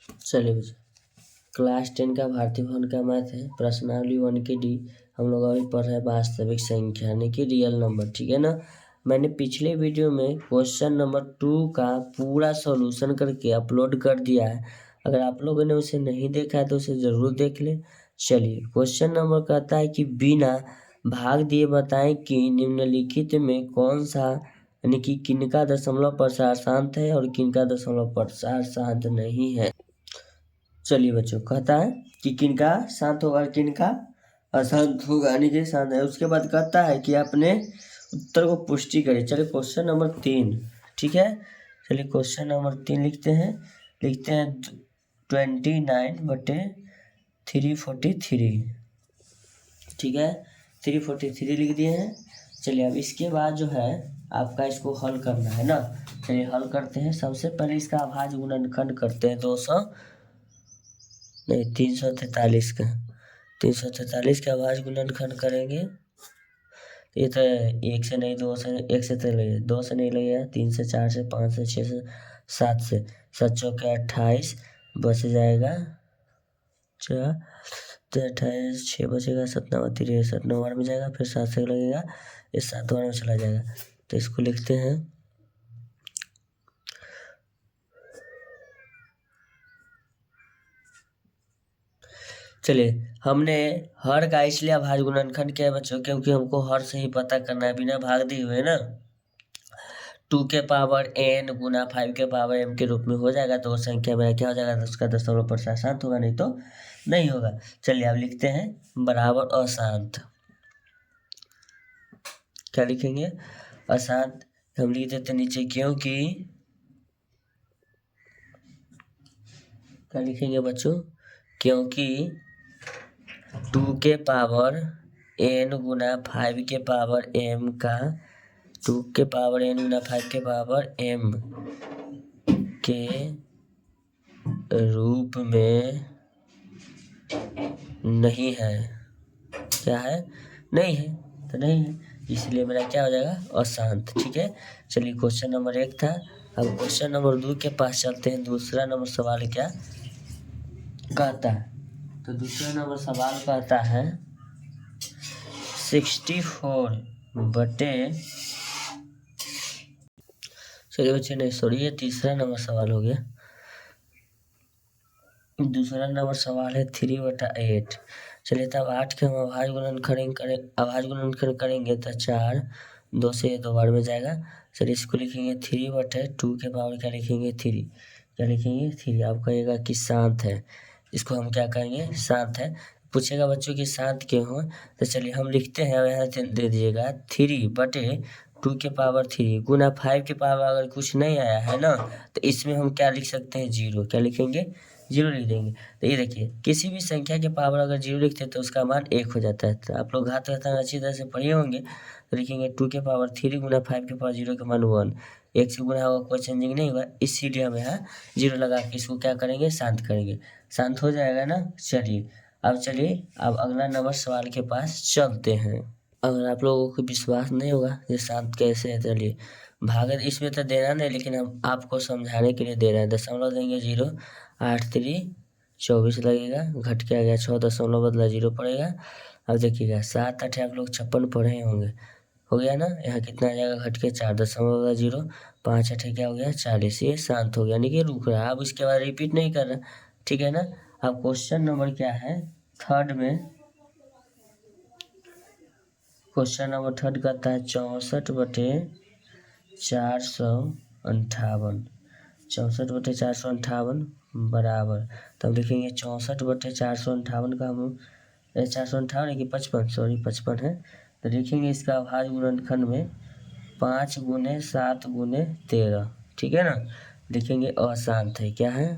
चलिए बच्चों, क्लास 10 का भारतीय भवन का मैथ है, प्रश्नावली 1 के डी। हम लोग अभी पढ़ रहे हैं वास्तविक संख्या यानी कि रियल नंबर, ठीक है ना। मैंने पिछले वीडियो में क्वेश्चन नंबर 2 का पूरा सॉल्यूशन करके अपलोड कर दिया है। अगर आप लोगों ने उसे नहीं देखा है तो उसे ज़रूर देख लें। चलिए, क्वेश्चन नंबर कहता है कि बिना भाग दिए बताएं कि निम्नलिखित में कौन सा यानी कि किनका दशमलव प्रसार शांत है और किनका दशमलव प्रसार शांत नहीं है। चलिए बच्चों, कहता है कि किनका शांत होगा और किनका अशांत होगा यानी कि शांत है। उसके बाद कहता है कि अपने उत्तर को पुष्टि करें। चलिए क्वेश्चन नंबर 3, ठीक है। चलिए क्वेश्चन नंबर 3 लिखते हैं 29/343, ठीक है। 343 लिख दिए हैं। चलिए अब इसके बाद जो है आपका इसको हल करना है ना। चलिए हल करते हैं। सबसे पहले इसका अभाज्य गुणनखंड करते हैं 343 का 343 का अभाज्य गुणनखंड करेंगे। ये तो 1 से नहीं, 2 से, 1 से तो लगे, 2 से नहीं लगेगा, 3 से, 4 से, 5 से, 6 से, 7 से, 7 चौके 28 बच जाएगा 4, तो 28 6 बचेगा, 7 9 63 9 बार में जाएगा, फिर 7 से लगेगा, ये 7 बार में चला जाएगा। तो इसको लिखते हैं। चलिए, हमने हर का इसलिए अभाज्य गुणनखंड किया है बच्चों क्योंकि हमको हर से ही पता करना है, बिना भाग दिए हुए ना। 2 के पावर n गुना 5 के पावर m के रूप में हो जाएगा, तो वो संख्या मेरा क्या हो जाएगा, उसका दशमलव प्रसार शांत होगा, नहीं तो नहीं होगा। चलिए अब लिखते हैं बराबर अशांत। क्या लिखेंगे, अशांत। हम लिख देते नीचे क्योंकि, क्या लिखेंगे बच्चों, क्योंकि 2 के पावर n गुना 5 के पावर m का 2 के पावर n गुना 5 के पावर m के रूप में नहीं है। क्या है, नहीं है, तो नहीं है, इसलिए मेरा क्या हो जाएगा, अशांत, ठीक है। चलिए क्वेश्चन नंबर 1 था। अब क्वेश्चन नंबर 2 के पास चलते हैं। दूसरा नंबर सवाल क्या कहता है, तो दूसरा नंबर सवाल कहता है 64 बटे, चलिए बच्चे नहीं सॉरी, ये तीसरा नंबर सवाल हो गया। दूसरा नंबर सवाल है 3/8। चलिए तब 8 के हम अभाज्य गुणनखंड करेंगे तो 4 2 से 2 बार में जाएगा। चलिए इसको लिखेंगे 3/2 के पावर क्या लिखेंगे 3, क्या लिखेंगे 3। आप कहिएगा कि शांत है, इसको हम क्या कहेंगे, शांत है। पूछेगा बच्चों कि शांत क्यों हो, तो चलिए हम लिखते हैं, यहाँ दे दीजिएगा 3/2 के पावर 3 गुना 5 के पावर अगर कुछ नहीं आया है ना, तो इसमें हम क्या लिख सकते हैं, 0। क्या लिखेंगे, 0 लिख देंगे। तो ये देखिए, किसी भी संख्या के पावर अगर 0 लिखते हैं तो उसका मान 1 हो जाता है। तो आप लोग घात घातांक अच्छी तरह से पढ़े होंगे, तो लिखेंगे 2 के पावर 3 गुना 5 के पावर 0 का मान 1, 1 से गुना होगा, कोई चेंजिंग नहीं होगा, इसीलिए हम यहाँ 0 लगा के इसको क्या करेंगे, शांत करेंगे। शांत हो जाएगा ना। चलिए अब अगला नंबर सवाल के पास चलते हैं। अगर आप लोगों को विश्वास नहीं होगा ये शांत कैसे है, चलिए भागत इसमें तो देना नहीं, लेकिन हम आपको समझाने के लिए दे रहे हैं। दशमलव देंगे 0, 8 3 24 लगेगा, घट के आ गया 6, दशमलव बदला 0 पड़ेगा। अब देखिएगा 7 8 आप लोग 56 पढ़े होंगे, हो गया ना। यहाँ कितना आ जाएगा, घट के 4, दशमलव बदला 0, 5 8 क्या हो गया 40। ये शांत हो गया यानी कि रुक रहा है। अब इसके बाद रिपीट नहीं कर रहा, ठीक है ना। अब क्वेश्चन नंबर क्या है, थर्ड में क्वेश्चन नंबर 3 कहता है 64/458, 64/458 बराबर। तब लिखेंगे 64/458 का हम 458 है कि 55, सॉरी 55 है। तो लिखेंगे इसका अभाज्य गुणनखंड में 5 गुने 7 गुने 13, ठीक है ना। लिखेंगे अशांत है, क्या है,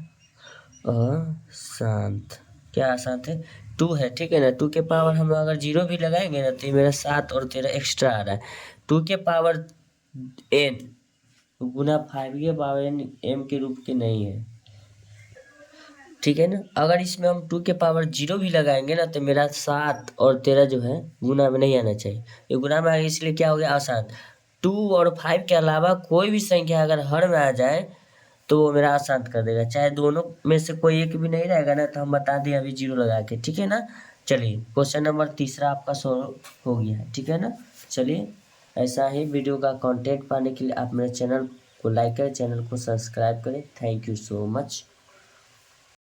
अशांत। क्या अशांत है, 2 है, ठीक है ना। 2 के पावर हम अगर 0 भी लगाएंगे ना तो मेरा 7 और 13 एक्स्ट्रा आ रहा है। 2 के पावर n गुना 5 के पावर n m के रूप के नहीं है, ठीक है ना। अगर इसमें हम 2 के पावर 0 भी लगाएंगे ना तो मेरा 7 और 13 जो है गुना में नहीं आना चाहिए, ये गुना में आ गया, इसलिए क्या हो गया, अशांत। 2 और 5 के अलावा कोई भी संख्या अगर हर में आ जाए तो वो मेरा अशांत कर देगा। चाहे दोनों में से कोई एक भी नहीं रहेगा ना तो हम बता दें अभी 0 लगा के, ठीक है ना। चलिए क्वेश्चन नंबर तीसरा आपका सॉल्व हो गया है, ठीक है ना। चलिए ऐसा ही वीडियो का कंटेंट पाने के लिए आप मेरे चैनल को लाइक करें, चैनल को सब्सक्राइब करें। Thank you so much.